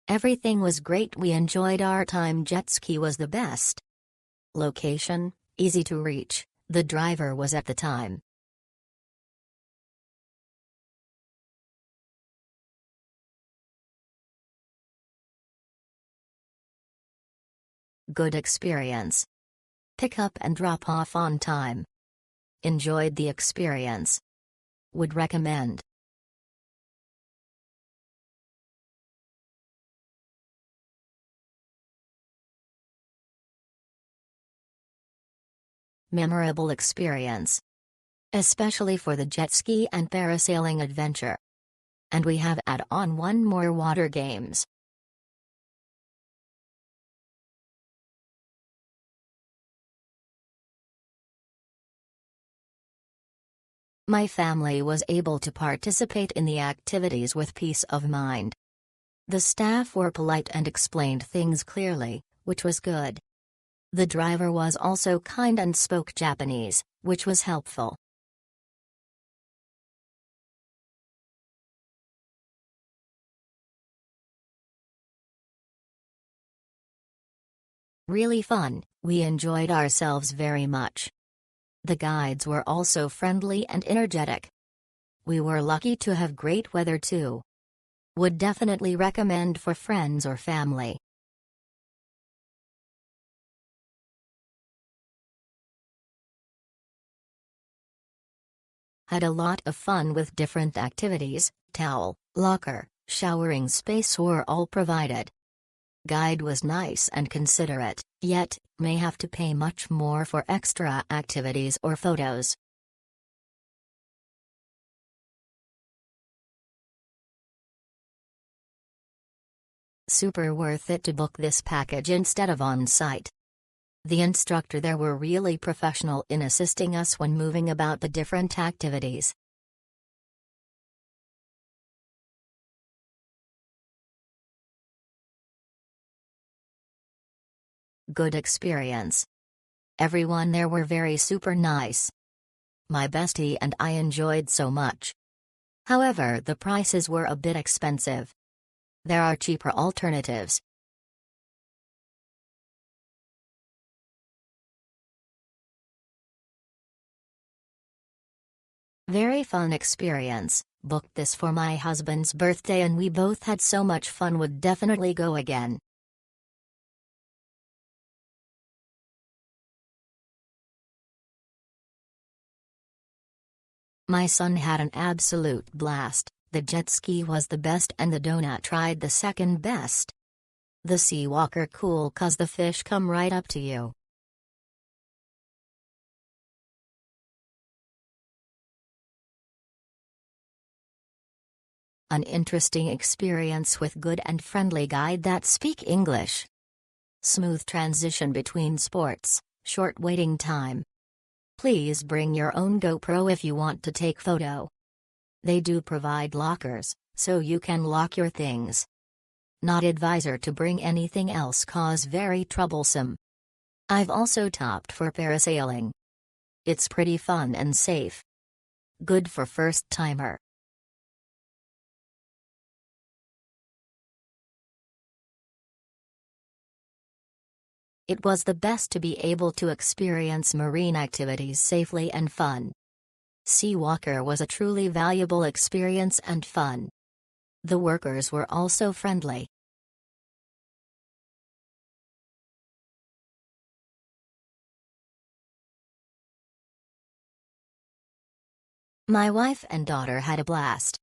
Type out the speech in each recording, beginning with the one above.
Everything was great. We enjoyed our time. Jet ski was the best. Location, easy to reach, the driver was at the time. Good experience. Pick up and drop off on time. Enjoyed the experience. Would recommend. Memorable experience. Especially for the jet ski and parasailing adventure. And we have add on one more water games. My family was able to participate in the activities with peace of mind. The staff were polite and explained things clearly, which was good. The driver was also kind and spoke Japanese, which was helpful. Really fun, we enjoyed ourselves very much. The guides were also friendly and energetic. We were lucky to have great weather too. Would definitely recommend for friends or family. Had a lot of fun with different activities. Towel, locker, showering space were all provided. Guide was nice and considerate, yet, may have to pay much more for extra activities or photos. Super worth it to book this package instead of on-site. The instructor there were really professional in assisting us when moving about the different activities. Good experience. Everyone there were very super nice. My bestie and I enjoyed so much. However, the prices were a bit expensive. There are cheaper alternatives. Very fun experience. Booked this for my husband's birthday and we both had so much fun, would definitely go again. My son had an absolute blast. The jet ski was the best and the donut tried the second best. The Seawalker cool cause the fish come right up to you. An interesting experience with good and friendly guide that speak English. Smooth transition between sports, short waiting time. Please bring your own GoPro if you want to take photo. They do provide lockers, so you can lock your things. Not advisor to bring anything else cause very troublesome. I've also topped for parasailing. It's pretty fun and safe. Good for first timer. It was the best to be able to experience marine activities safely and fun. Seawalker was a truly valuable experience and fun. The workers were also friendly. My wife and daughter had a blast.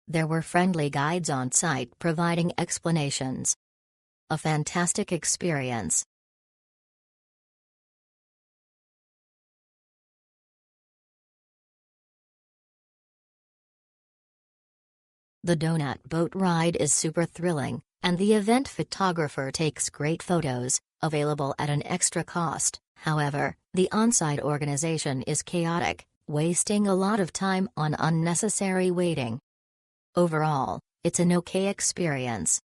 There were friendly guides on site providing explanations. A fantastic experience. The donut boat ride is super thrilling, and the event photographer takes great photos, available at an extra cost. However, the on-site organization is chaotic, wasting a lot of time on unnecessary waiting. Overall, it's an okay experience.